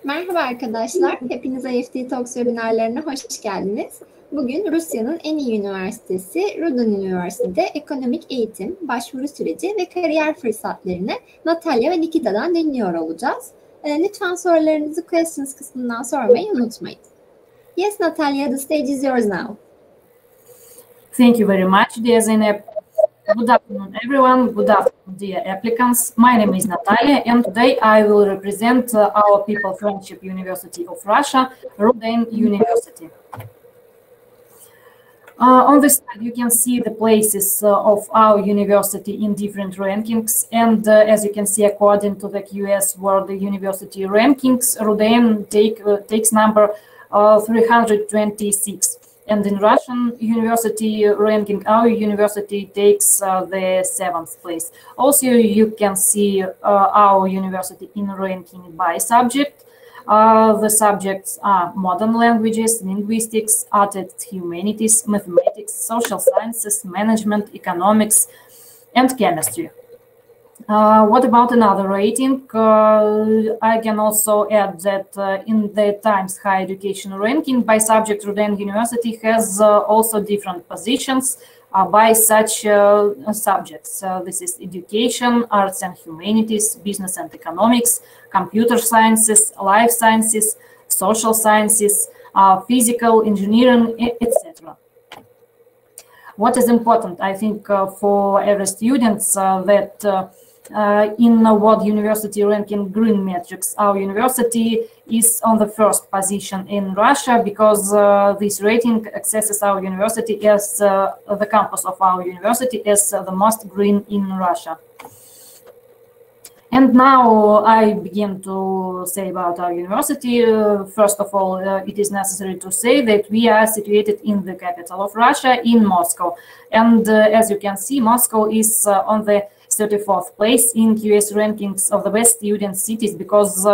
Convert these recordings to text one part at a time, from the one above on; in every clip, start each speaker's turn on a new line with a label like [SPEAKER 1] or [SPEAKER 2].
[SPEAKER 1] Merhaba arkadaşlar, hepiniz IFT Talks webinarlarına hoş geldiniz. Bugün Rusya'nın en iyi üniversitesi Rudan Üniversitesi'de ekonomik eğitim, başvuru süreci ve kariyer fırsatlarını Natalya ve Nikita'dan dinliyor olacağız. Lütfen sorularınızı questions kısmından sormayı unutmayın. Yes, Natalya, the stage is yours now.
[SPEAKER 2] Thank you very much, dear Zeynep. Good afternoon, everyone. Good afternoon, dear applicants. My name is Natalia, and today I will represent our People Friendship University of Russia, Rudan University. On this slide, you can see the places of our university in different rankings. And as you can see, according to the QS World University Rankings, Rudan takes number 326. And in Russian university ranking, our university takes the 7th place. Also, you can see our university in ranking by subject. The subjects are modern languages, linguistics, art and humanities, mathematics, social sciences, management, economics, and chemistry. What about another rating? I can also add that in the Times Higher Education ranking by subject, Rudan University has also different positions by such subjects. This is education, arts and humanities, business and economics, computer sciences, life sciences, social sciences, physical engineering, etc. What is important, I think, for every student that in World University ranking green metrics, our university is on the first position in Russia because this rating accesses our university as the campus of our university as the most green in Russia. And now I begin to say about our university. First of all, it is necessary to say that we are situated in the capital of Russia, in Moscow. And as you can see, Moscow is on the 34th place in QS rankings of the best student cities because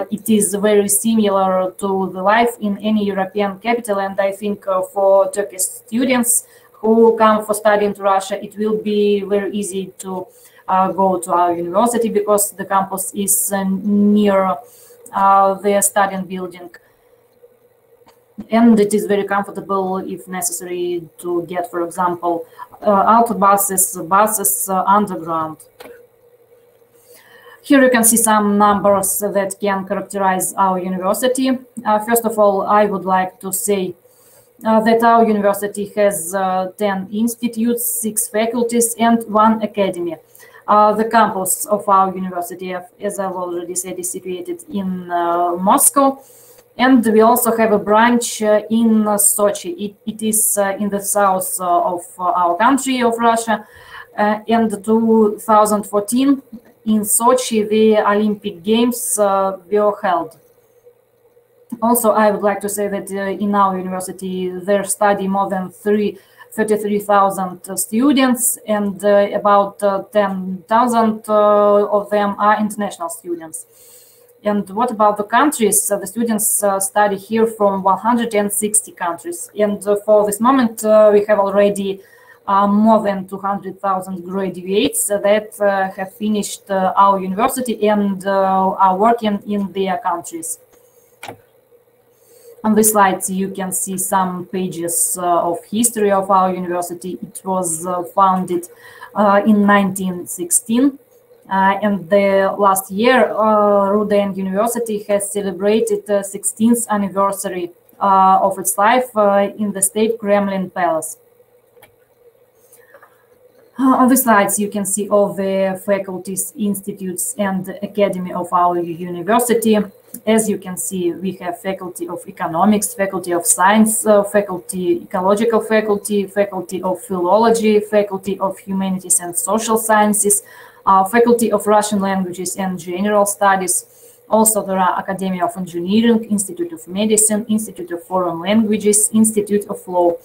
[SPEAKER 2] it is very similar to the life in any European capital. And I think for Turkish students who come for studying to Russia, it will be very easy to go to our university because the campus is near the studying building. And it is very comfortable if necessary to get, for example, autobuses, buses underground. Here you can see some numbers that can characterize our university. First of all, I would like to say that our university has 10 institutes, 6 faculties, and 1 academy. The campus of our university, as I've already said, is situated in Moscow. And we also have a branch in Sochi. It is in the south of our country, of Russia. And 2014, in Sochi, the Olympic Games were held. Also, I would like to say that in our university, there study more than 33,000 students, and about 10,000 of them are international students. And what about the countries? The students study here from 160 countries. And for this moment, we have already more than 200,000 graduates that have finished our university and are working in their countries. On this slide, you can see some pages of history of our university. It was founded in 1916. And the last year, Rudan University has celebrated the 16th anniversary of its life in the State Kremlin Palace. On the slides, you can see all the faculties, institutes, and academy of our university. As you can see, we have faculty of economics, faculty of science, faculty, ecological faculty, faculty of philology, faculty of humanities and social sciences, faculty of Russian languages and general studies. Also, there are Academy of Engineering, Institute of Medicine, Institute of Foreign Languages, Institute of Law,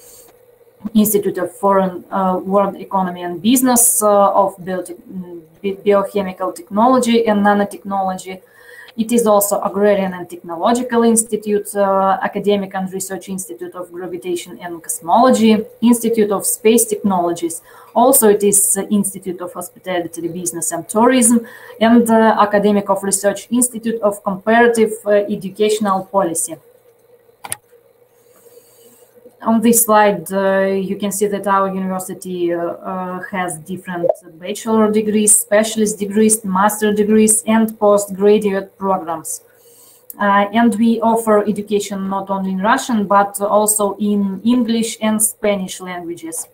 [SPEAKER 2] Institute of Foreign World Economy and Business, of Biochemical Technology and Nanotechnology, It is also Agrarian and Technological Institute, Academic and Research Institute of Gravitation and Cosmology, Institute of Space Technologies. Also, it is Institute of Hospitality, Business and Tourism, and Academic of Research Institute of Comparative Educational Policy. On this slide, you can see that our university has different bachelor degrees, specialist degrees, master degrees, and postgraduate programs. And we offer education not only in Russian, but also in English and Spanish languages.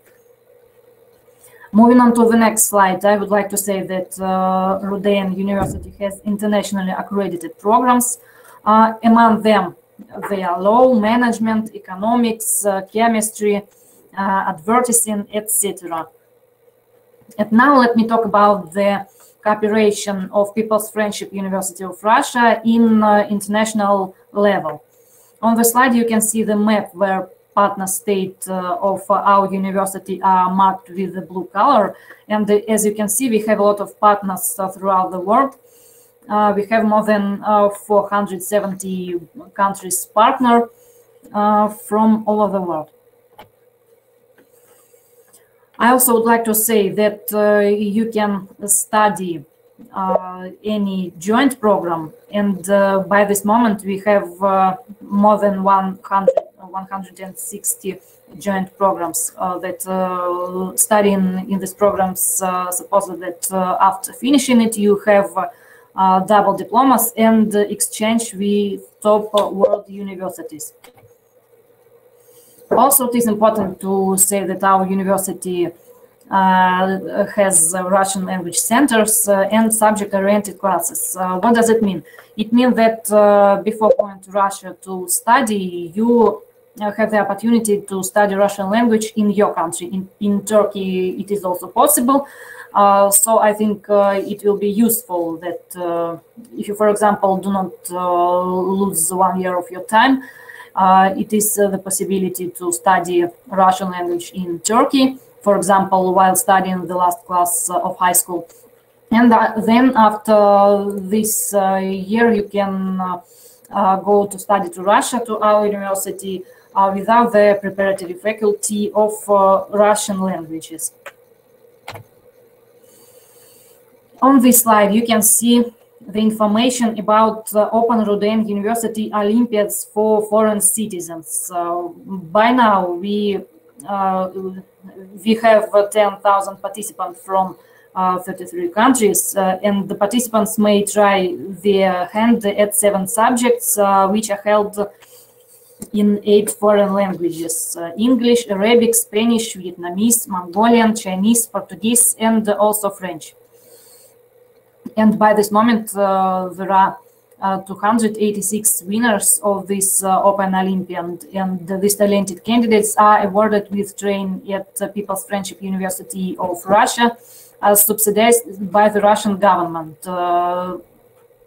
[SPEAKER 2] Moving on to the next slide, I would like to say that Rudan University has internationally accredited programs. Among them, they are law, management, economics, chemistry, advertising, etc. And now let me talk about the cooperation of People's Friendship University of Russia in international level. On the slide, you can see the map where partner state of our university are marked with the blue color. And as you can see, we have a lot of partners throughout the world. We have more than 470 countries partner from all over the world. I also would like to say that you can study any joint program, and by this moment we have more than 160 joint programs that studying in these programs suppose that after finishing it you have double diplomas and exchange with top world universities. Also, it is important to say that our university has Russian language centers and subject-oriented classes. What does it mean? It means that before going to Russia to study, you have the opportunity to study Russian language in your country. In Turkey, it is also possible. So I think it will be useful that if you, for example, do not lose 1 year of your time, it is the possibility to study Russian language in Turkey, for example, while studying the last class of high school. And then after this year, you can go to study to Russia, to our university, without the preparatory faculty of Russian languages. On this slide, you can see the information about Open Rudan University Olympiads for foreign citizens. By now, we have 10,000 participants from 33 countries, and the participants may try their hand at 7 subjects, which are held in 8 foreign languages: English, Arabic, Spanish, Vietnamese, Mongolian, Chinese, Portuguese, and also French. And by this moment, there are 286 winners of this Open Olympiad, and these talented candidates are awarded with training at People's Friendship University of Russia, subsidized by the Russian government.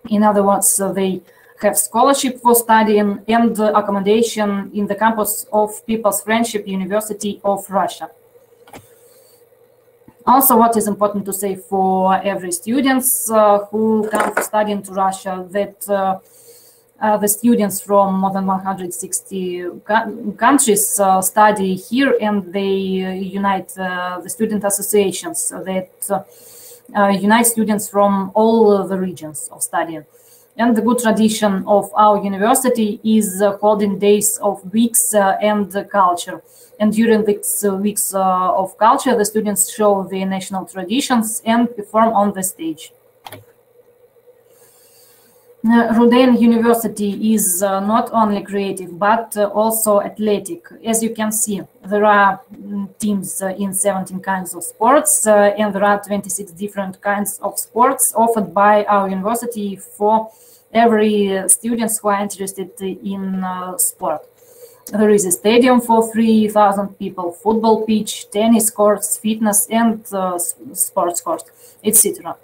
[SPEAKER 2] In other words, they have scholarship for studying and accommodation in the campus of People's Friendship University of Russia. Also, what is important to say for every students who come to study into Russia, that the students from more than 160 countries study here, and they unite the student associations that unite students from all the regions of studying. And the good tradition of our university is holding days of weeks and culture. And during these weeks of culture, the students show their national traditions and perform on the stage. Rudan University is not only creative, but also athletic. As you can see, there are teams in 17 kinds of sports, and there are 26 different kinds of sports offered by our university for every students who are interested in sport. There is a stadium for 3,000 people, football pitch, tennis courts, fitness and sports courts, etc.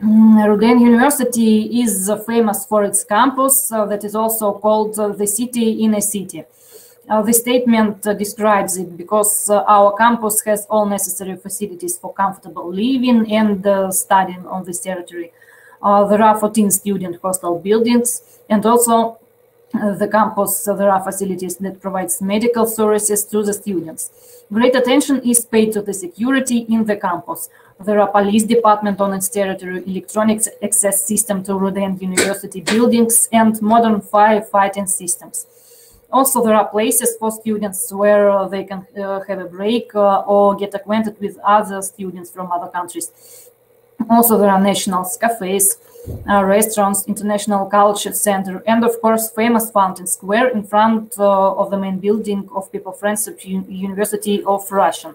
[SPEAKER 2] Rudan University is famous for its campus that is also called the city in a city. The statement describes it because our campus has all necessary facilities for comfortable living and studying on this territory. There are 14 student hostel buildings, and also the campus, there are facilities that provides medical services to the students. Great attention is paid to the security in the campus. There are police department on its territory, electronic access system to Rudan University buildings, and modern firefighting systems. Also, there are places for students where they can have a break or get acquainted with other students from other countries. Also, there are national cafes, restaurants, international culture center, and of course, famous fountain square in front of the main building of People Friendship University of Russia.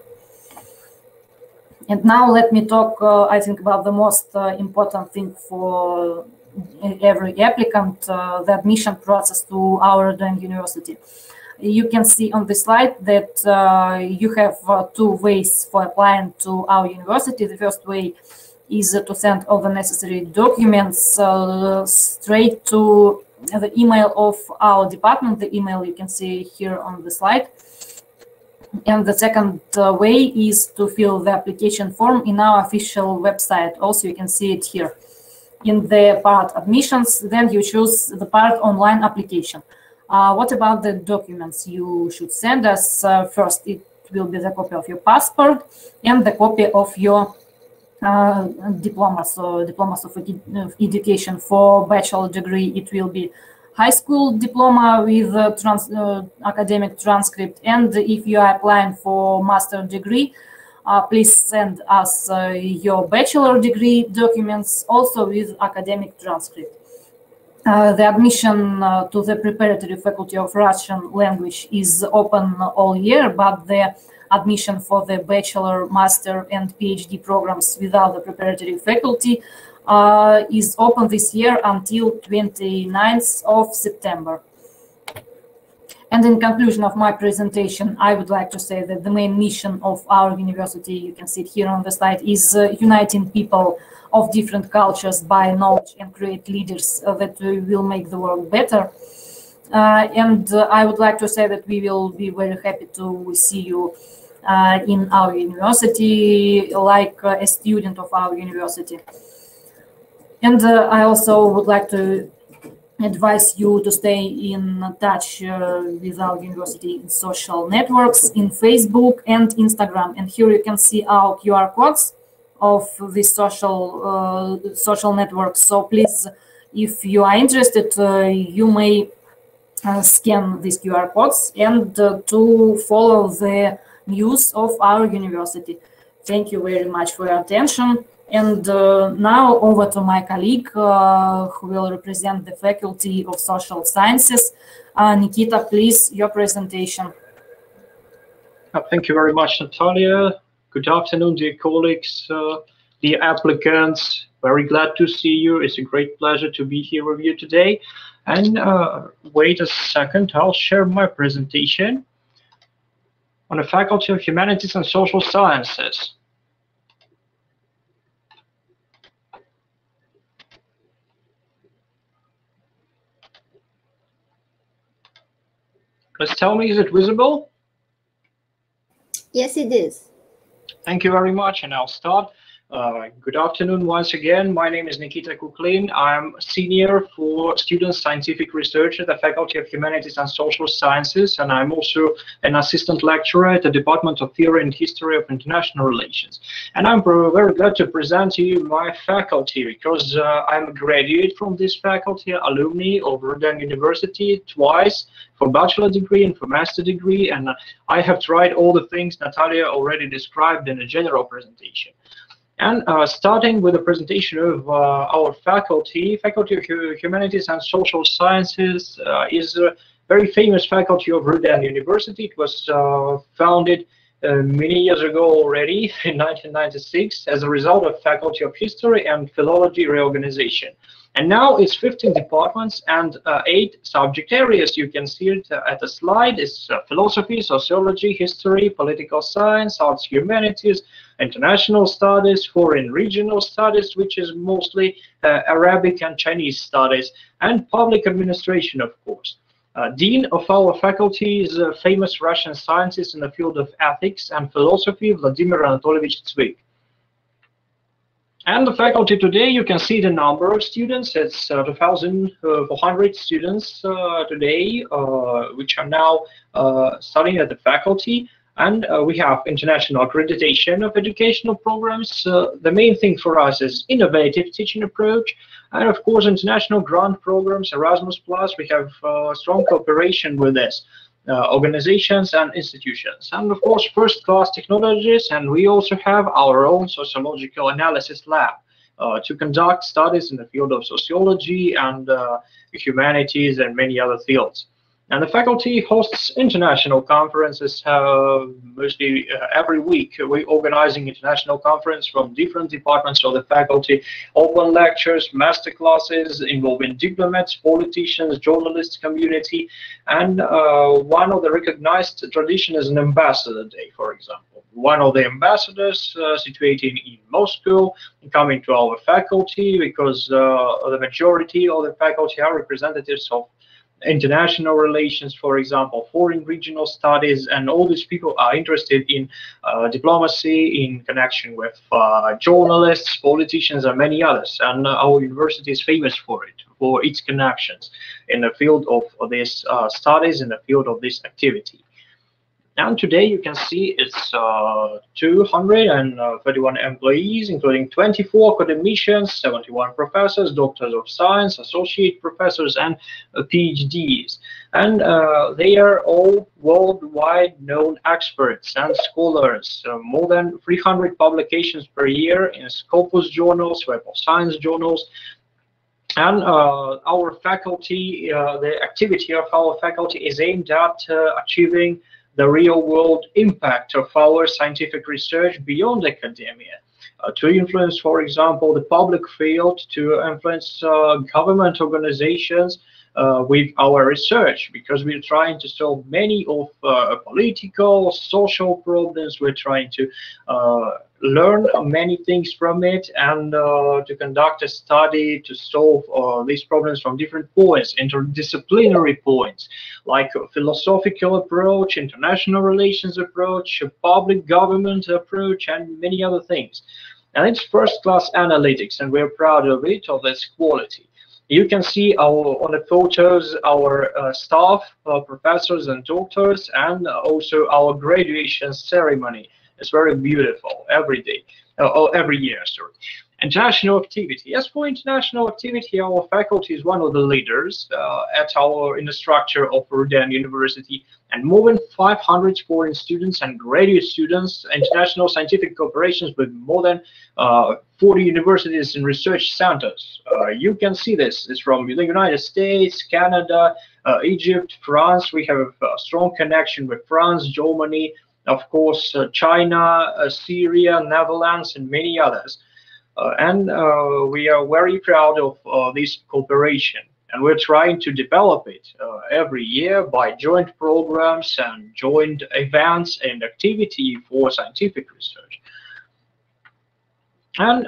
[SPEAKER 2] And now let me talk, I think, about the most important thing for every applicant, the admission process to our Rudan University. You can see on the slide that you have two ways for applying to our university. The first way is to send all the necessary documents straight to the email of our department. The email you can see here on the slide. And the second way is to fill the application form in our official website. Also, you can see it here. In the part admissions, then you choose the part online application. What about the documents you should send us? First, it will be the copy of your passport and the copy of your diplomas of education. For bachelor degree, it will be high school diploma with academic transcript. And if you are applying for master degree, please send us your bachelor degree documents also with academic transcript. The admission to the preparatory faculty of Russian language is open all year, but the admission for the bachelor, master, and PhD programs without the preparatory faculty is open this year until 29th of September. And in conclusion of my presentation, I would like to say that the main mission of our university, you can see it here on the slide, is uniting people of different cultures by knowledge and create leaders that will make the world better. And I would like to say that we will be very happy to see you in our university, like a student of our university. And I also would like to advise you to stay in touch with our university in social networks, in Facebook and Instagram. And here you can see our QR codes of the social networks. So please, if you are interested, you may scan these QR codes and to follow the news of our university. Thank you very much for your attention. And now over to my colleague who will represent the Faculty of Social Sciences. Nikita, please, your presentation.
[SPEAKER 3] Thank you very much, Natalia. Good afternoon, dear colleagues, dear applicants. Very glad to see you. It's a great pleasure to be here with you today. And wait a second, I'll share my presentation on the Faculty of Humanities and Social Sciences. Please tell me, is it visible?
[SPEAKER 1] Yes, it is.
[SPEAKER 3] Thank you very much, and I'll start. Good afternoon once again. My name is Nikita Kuklin. I'm senior for student scientific research at the Faculty of Humanities and Social Sciences, and I'm also an assistant lecturer at the Department of Theory and History of International Relations. And I'm very glad to present to you my faculty because I'm a graduate from this faculty, alumni of Rudan University twice for bachelor degree and for master degree, and I have tried all the things Natalia already described in a general presentation. And starting with the presentation of our faculty, Faculty of Humanities and Social Sciences is a very famous faculty of Rudan University. It was founded many years ago already, in 1996, as a result of Faculty of History and Philology reorganization. And now it's 15 departments and 8 subject areas. You can see it at the slide. It's philosophy, sociology, history, political science, arts, humanities, international studies, foreign regional studies, which is mostly Arabic and Chinese studies, and public administration, of course. Dean of our faculty is a famous Russian scientist in the field of ethics and philosophy, Vladimir Anatolovich Tsvig. And the faculty today, you can see the number of students. It's 2,400 students today, which are now studying at the faculty. And we have international accreditation of educational programs. The main thing for us is innovative teaching approach. And of course, international grant programs, Erasmus+. We have strong cooperation with this. Organizations and institutions, and of course first-class technologies, and we also have our own sociological analysis lab to conduct studies in the field of sociology and humanities and many other fields. And the faculty hosts international conferences mostly every week. We're organizing international conference from different departments of the faculty, open lectures, master classes involving diplomats, politicians, journalists, community, and one of the recognized tradition is an ambassador day, for example. One of the ambassadors situated in Moscow coming to our faculty because the majority of the faculty are representatives of international relations, for example, foreign regional studies, and all these people are interested in diplomacy in connection with journalists, politicians, and many others. And our university is famous for it, for its connections in the field of these studies, in the field of this activity. And today you can see it's 231 employees, including 24 academicians, 71 professors, doctors of science, associate professors, and PhDs. And they are all worldwide known experts and scholars. More than 300 publications per year in Scopus journals, Web of Science journals. And our faculty, the activity of our faculty is aimed at achieving the real-world impact of our scientific research beyond academia, to influence, for example, the public field, to influence government organizations with our research, because we're trying to solve many of political, social problems. We're trying to learn many things from it, and to conduct a study to solve these problems from different points, interdisciplinary points, like a philosophical approach, international relations approach, a public government approach, and many other things. And it's first-class analytics, and we're proud of it, of this quality. You can see on the photos our staff, professors and doctors, and also our graduation ceremony. It's very beautiful every day, every year, sorry. International activity. As for international activity, our faculty is one of the leaders in the structure of Rudan University, and more than 500 foreign students and graduate students, international scientific cooperations with more than 40 universities and research centers. You can see this. It's from the United States, Canada, Egypt, France. We have a strong connection with France, Germany, of course, China, Syria, Netherlands, and many others. And we are very proud of this cooperation, and we're trying to develop it every year by joint programs and joint events and activity for scientific research. And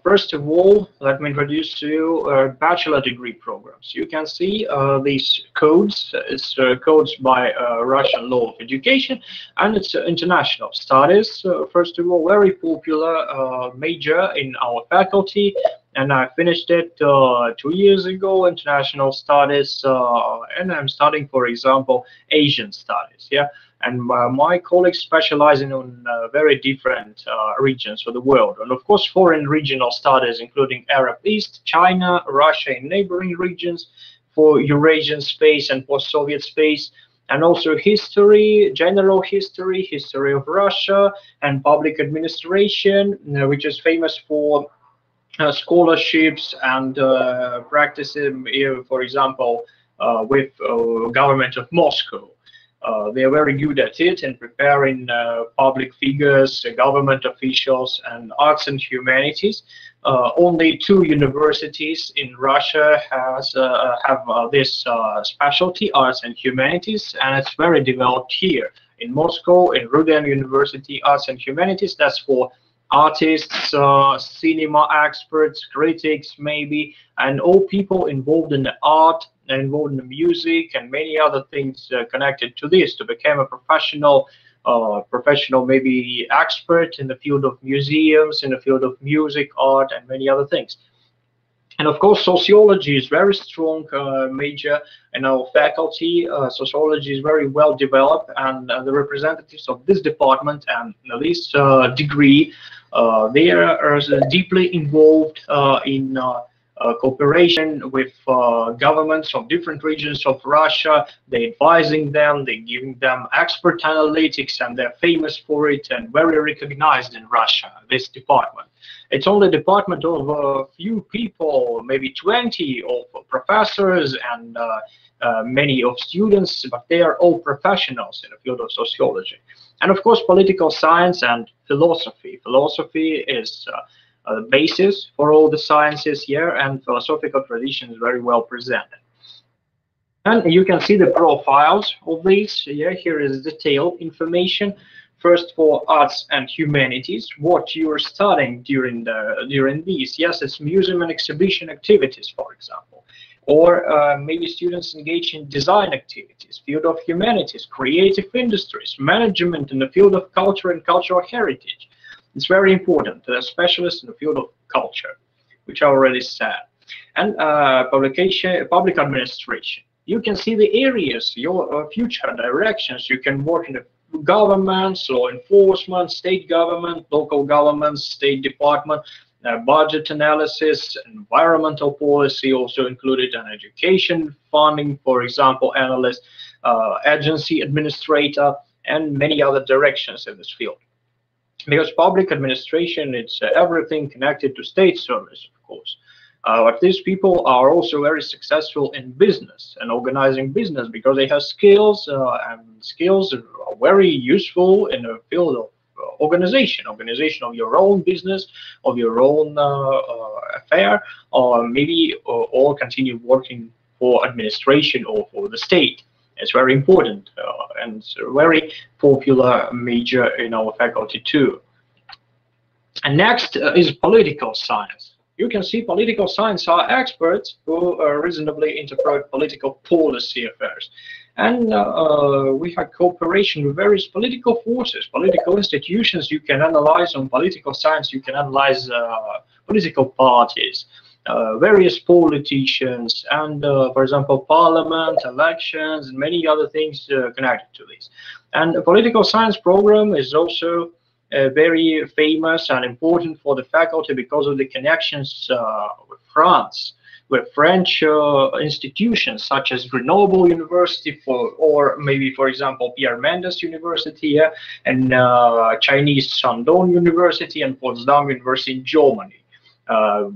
[SPEAKER 3] first of all, let me introduce to you bachelor degree programs. You can see these codes. It's codes by Russian Law of Education, and it's international studies. First of all, very popular major in our faculty, and I finished it 2 years ago, international studies, and I'm studying, for example, Asian studies. Yeah. And my colleagues specializing on very different regions of the world. And of course, foreign regional studies, including Arab East, China, Russia, and neighboring regions, for Eurasian space and post-Soviet space, and also history, general history, history of Russia, and public administration, which is famous for scholarships and practicing, for example, with government of Moscow. They are very good at it in preparing public figures, government officials, and arts and humanities. Only 2 universities in Russia have this specialty, arts and humanities, and it's very developed here in Moscow, in Rudan University, arts and humanities. That's for artists, cinema experts, critics maybe, and all people involved in the art, involved in the music, and many other things connected to this, to become a professional professional, maybe expert in the field of museums, in the field of music, art, and many other things. And of course, sociology is very strong major in our faculty. Sociology is very well developed, and the representatives of this department and this degree, they are deeply involved in cooperation with governments of different regions of Russia. They're advising them, they're giving them expert analytics, and they're famous for it and very recognized in Russia, this department. It's only a department of a few people, maybe 20 of professors and many of students, but they are all professionals in the field of sociology. And of course, political science and philosophy. Philosophy is the basis for all the sciences here, and philosophical tradition is very well presented. And you can see the profiles of these. Here is detailed information. First, for arts and humanities, what you are studying during these. Yes, it's museum and exhibition activities, for example, or maybe students engage in design activities, field of humanities, creative industries, management in the field of culture and cultural heritage. It's very important. Specialists in the field of culture, which I already said, and public administration. You can see the areas, your future directions. You can work in the governments, law enforcement, state government, local governments, state department, budget analysis, environmental policy also included, and education funding, for example, analyst, agency administrator, and many other directions in this field. Because public administration, it's everything connected to state service, of course. But these people are also very successful in business and organizing business because they have skills, and skills are very useful in the field of organization of your own business, of your own affair, or maybe or continue working for administration or for the state. It's very important and it's a very popular major in our faculty too. And next is political science. You can see political science are experts who reasonably interpret political policy affairs. And we have cooperation with various political forces, political institutions. You can analyze on political science, you can analyze political parties, various politicians, and for example, parliament, elections, and many other things connected to this. And the political science program is also very famous and important for the faculty because of the connections with France, with French institutions such as Grenoble University, or maybe, for example, Pierre Mendes University, and Chinese Shandong University and Potsdam University in Germany.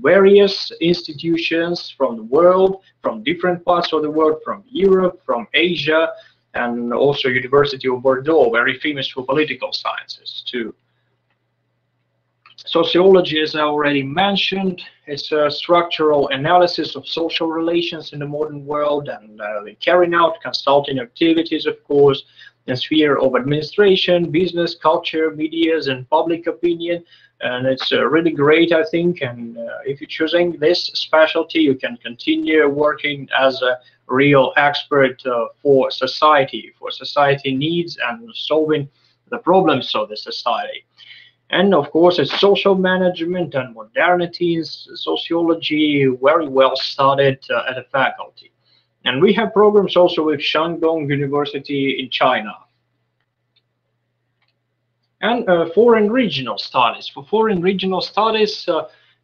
[SPEAKER 3] Various institutions from the world, from different parts of the world, from Europe, from Asia, and also University of Bordeaux, very famous for political sciences too. Sociology, as I already mentioned, is a structural analysis of social relations in the modern world, and carrying out consulting activities, of course, in the sphere of administration, business, culture, medias, and public opinion. And it's really great, I think. And if you're choosing this specialty, you can continue working as a real expert for society needs and solving the problems of the society. And of course, it's social management and modernity is sociology, very well studied at the faculty. And we have programs also with Shandong University in China. And foreign regional studies. For foreign regional studies,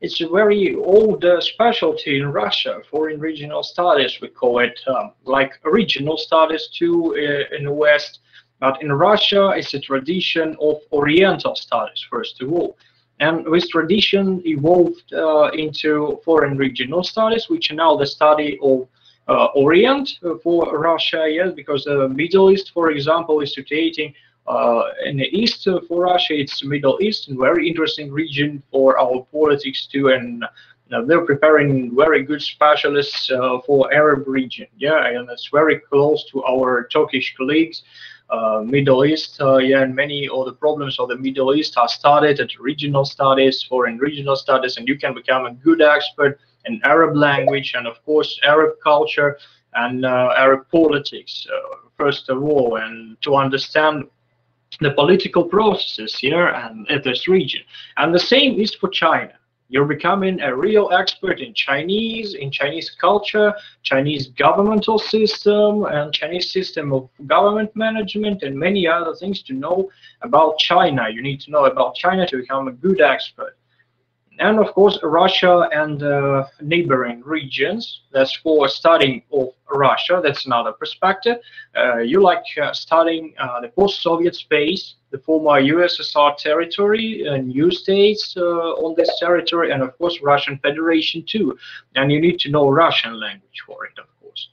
[SPEAKER 3] it's a very old specialty in Russia. Foreign regional studies, we call it, like regional studies too in the West. But in Russia, it's a tradition of Oriental studies, first of all. And this tradition evolved into foreign regional studies, which are now the study of Orient for Russia, yes, because the Middle East, for example, is situating in the East for Russia. It's Middle East, a very interesting region for our politics too, and they're preparing very good specialists for Arab region, yeah, and it's very close to our Turkish colleagues. Middle East, yeah, and many of the problems of the Middle East are studied at regional studies, foreign regional studies, and you can become a good expert in Arab language and, of course, Arab culture and Arab politics, first of all, and to understand the political processes here and in this region. And the same is for China. You're becoming a real expert in Chinese culture, Chinese governmental system, and Chinese system of government management, and many other things to know about China. You need to know about China to become a good expert. And of course, Russia and neighboring regions. That's for studying of Russia. That's another perspective. You like studying the post-Soviet space, the former USSR territory, and new states on this territory, and of course, Russian Federation too. And you need to know Russian language for it, of course.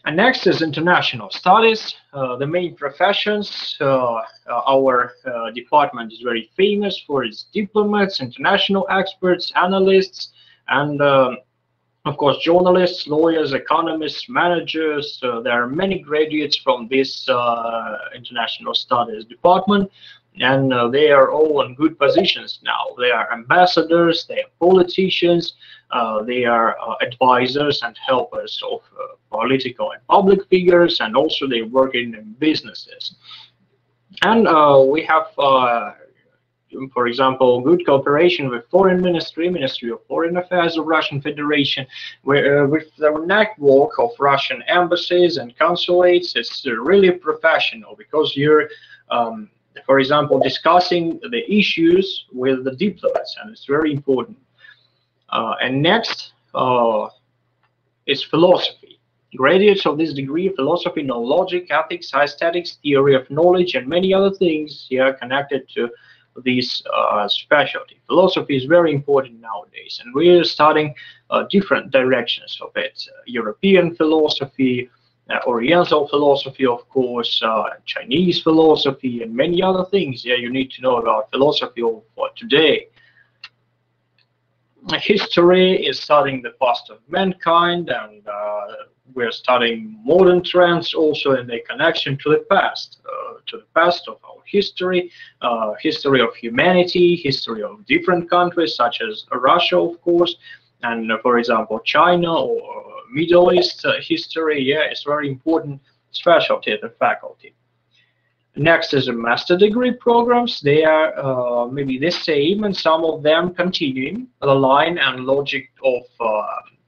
[SPEAKER 3] And next is international studies, the main professions. Our department is very famous for its diplomats, international experts, analysts, and of course journalists, lawyers, economists, managers. There are many graduates from this international studies department, and they are all in good positions now. They are ambassadors, they are politicians, they are advisors and helpers of political and public figures, and also they work in businesses. And we have, for example, good cooperation with Foreign Ministry, Ministry of Foreign Affairs of Russian Federation, where with the network of Russian embassies and consulates. It's really professional because you're for example, discussing the issues with the diplomats, and it's very important. And next is philosophy. Graduates of this degree, philosophy know logic, ethics, aesthetics, theory of knowledge, and many other things here connected to this specialty. Philosophy is very important nowadays, and we're studying different directions of it. European philosophy, Oriental philosophy, of course, Chinese philosophy, and many other things. Yeah, you need to know about philosophy of today. History is studying the past of mankind, and we're studying modern trends also in the connection to the past of our history, history of humanity, history of different countries such as Russia, of course, and for example, China or Middle East history. Yeah, it's very important specialty at the faculty. Next is the master degree programs. They are maybe the same, and some of them continuing the line and logic of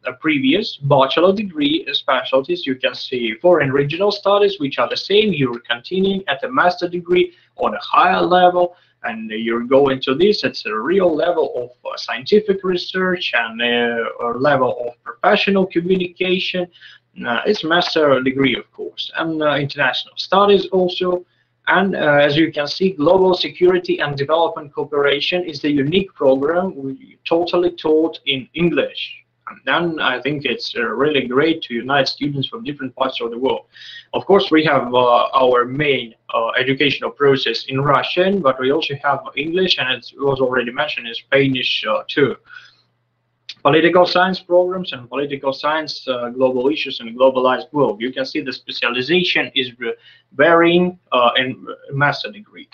[SPEAKER 3] a previous bachelor degree specialties. You can see foreign regional studies, which are the same. You're continuing at a master degree on a higher level, and you're going to this. It's a real level of scientific research and a level of professional communication. It's master degree, of course, and international studies also. And as you can see, global security and development cooperation is the unique program we totally taught in English. And then I think it's really great to unite students from different parts of the world. Of course, we have our main educational process in Russian, but we also have English, and it was already mentioned, in Spanish too. Political science programs and political science, global issues and globalized world. You can see the specialization is varying in master degree.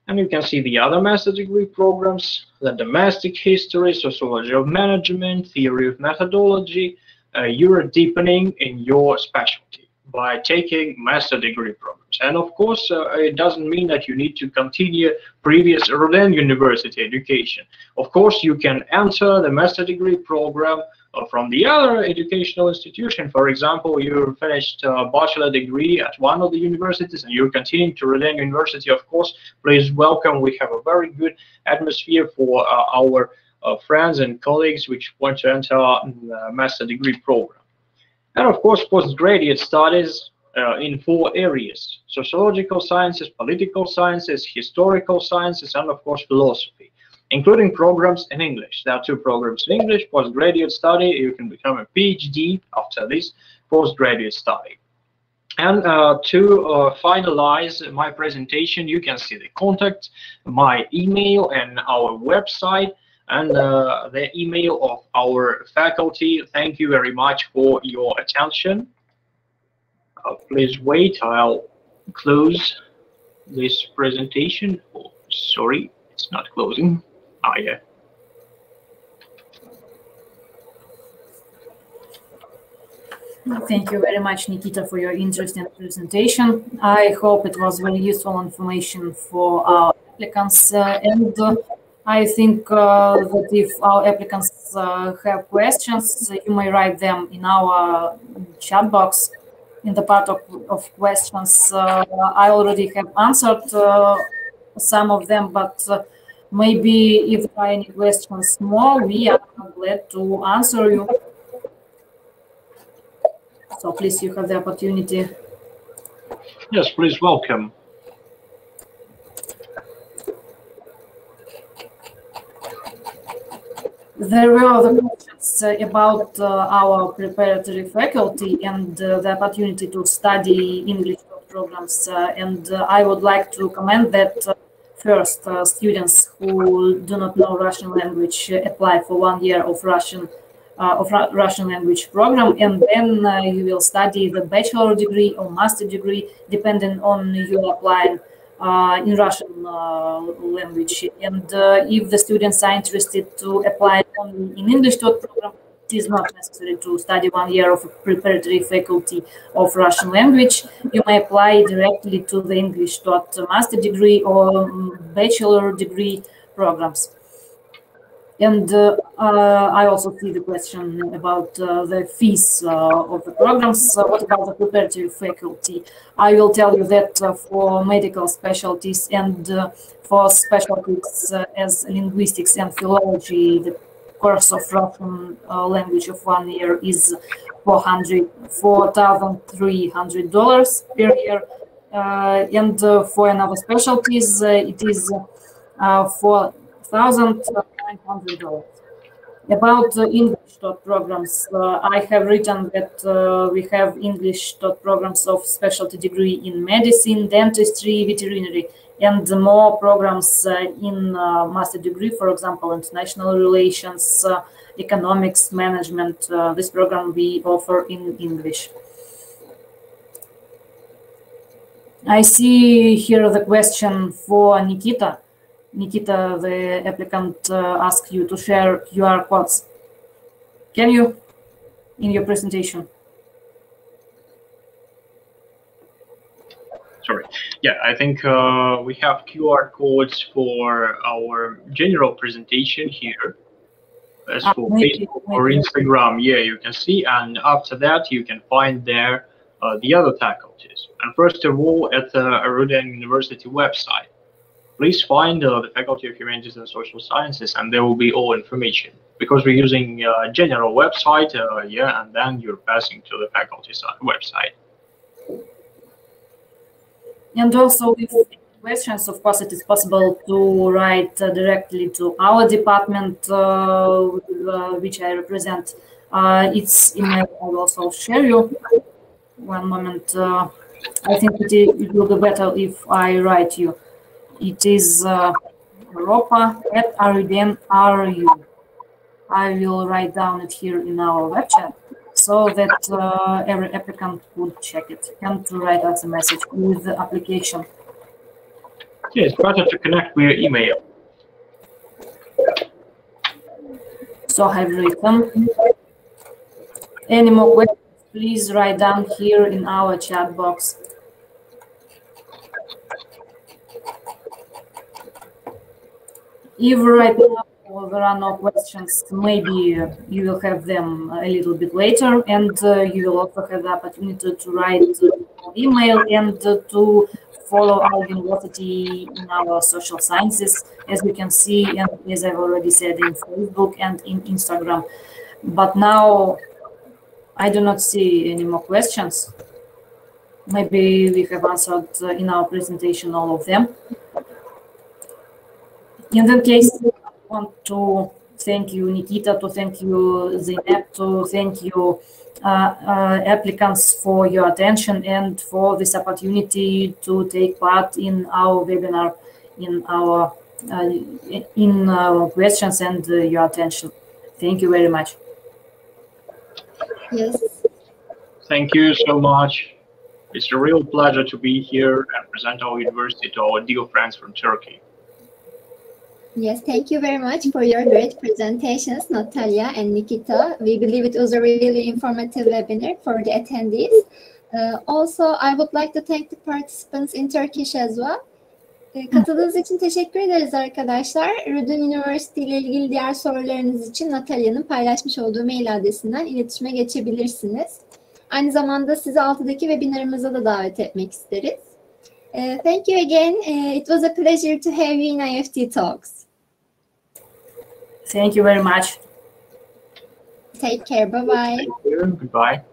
[SPEAKER 3] And you can see the other master degree programs, the domestic history, sociology of management, theory of methodology. You're deepening in your specialty by taking master degree programs. And of course, it doesn't mean that you need to continue previous Roden University education. Of course, you can enter the master degree program from the other educational institution. For example, you finished a bachelor degree at one of the universities and you're continuing to Roden University. Of course, please welcome. We have a very good atmosphere for our friends and colleagues which want to enter the master degree program. And of course, postgraduate studies in 4 areas: sociological sciences, political sciences, historical sciences, and of course philosophy, including programs in English. There are 2 programs in English. Postgraduate study, you can become a PhD after this postgraduate study. And to finalize my presentation, you can see the contact, my email, and our website, and the email of our faculty. Thank you very much for your attention. Please wait, I'll close this presentation. Oh, sorry, it's not closing. Ah, yeah.
[SPEAKER 2] Thank you very much, Nikita, for your interesting presentation. I hope it was very useful information for our applicants. I think that if our applicants have questions, you may write them in our chat box in the part of questions. I already have answered some of them, but maybe if there are any questions more, we are glad to answer you. So please, you have the opportunity.
[SPEAKER 3] Yes, please, welcome.
[SPEAKER 2] There were other questions about our preparatory faculty and the opportunity to study English programs. I would like to comment that first, students who do not know Russian language apply for 1 year of Russian language program, and then you will study the bachelor degree or master degree, depending on you applying in Russian language. And if the students are interested to apply only in English program, it is not necessary to study 1 year of preparatory faculty of Russian language. You may apply directly to the English master degree or bachelor degree programs. And I also see the question about the fees of the programs. What about the preparatory faculty? I will tell you that for medical specialties and for specialties as linguistics and philology, the course of Russian language of 1 year is $4,300 per year. And for another specialties, it is $4,900. About English programs, I have written that we have English programs of specialty degree in medicine, dentistry, veterinary, and more programs in master degree, for example, international relations, economics, management. This program we offer in English. I see here the question for Nikita. Nikita, the applicant, asked you to share QR codes. Can you, in your presentation?
[SPEAKER 3] Sorry. Yeah, I think we have QR codes for our general presentation here. As for Facebook or Instagram, yeah, you can see. And after that, you can find there the other faculties. And first of all, at the Rudan University website, please find the Faculty of Humanities and Social Sciences, and there will be all information. Because we're using a general website, yeah, and then you're passing to the faculty website.
[SPEAKER 2] And also, if questions, of course, it is possible to write directly to our department, which I represent. Its email I will also share you. One moment. I think it will be better if I write you. It is europa@rudn.ru. I will write down it here in our web chat so that every applicant would check it and to write us a message with the application.
[SPEAKER 3] Yeah, it's better to connect via email.
[SPEAKER 2] So I have written. Any more questions, please write down here in our chat box. If right now there are no questions, maybe you will have them a little bit later, and you will also have the opportunity to write email and to follow our university in our social sciences, as you can see, and as I've already said, in Facebook and in Instagram. But now I do not see any more questions. Maybe we have answered in our presentation all of them. In that case, I want to thank you, Nikita, to thank you, Zeynep, to thank you, applicants, for your attention and for this opportunity to take part in our webinar, in our questions and your attention. Thank you very much.
[SPEAKER 1] Yes.
[SPEAKER 3] Thank you so much. It's a real pleasure to be here and present our university to our dear friends from Turkey.
[SPEAKER 1] Yes, thank you very much for your great presentations, Natalia and Nikita. We believe it was a really informative webinar for the attendees. Also, I would like to thank the participants in Turkish as well. Katıldığınız için teşekkür ederiz arkadaşlar. Rudin University ile ilgili diğer sorularınız için Natalia'nın paylaşmış olduğu mail adresinden iletişime geçebilirsiniz. Aynı zamanda sizi 6'daki webinarımıza da davet etmek isteriz. Thank you again. It was a pleasure to have you in IFT Talks.
[SPEAKER 2] Thank you very much.
[SPEAKER 1] Take care. Bye-bye.
[SPEAKER 3] Thank you. Goodbye.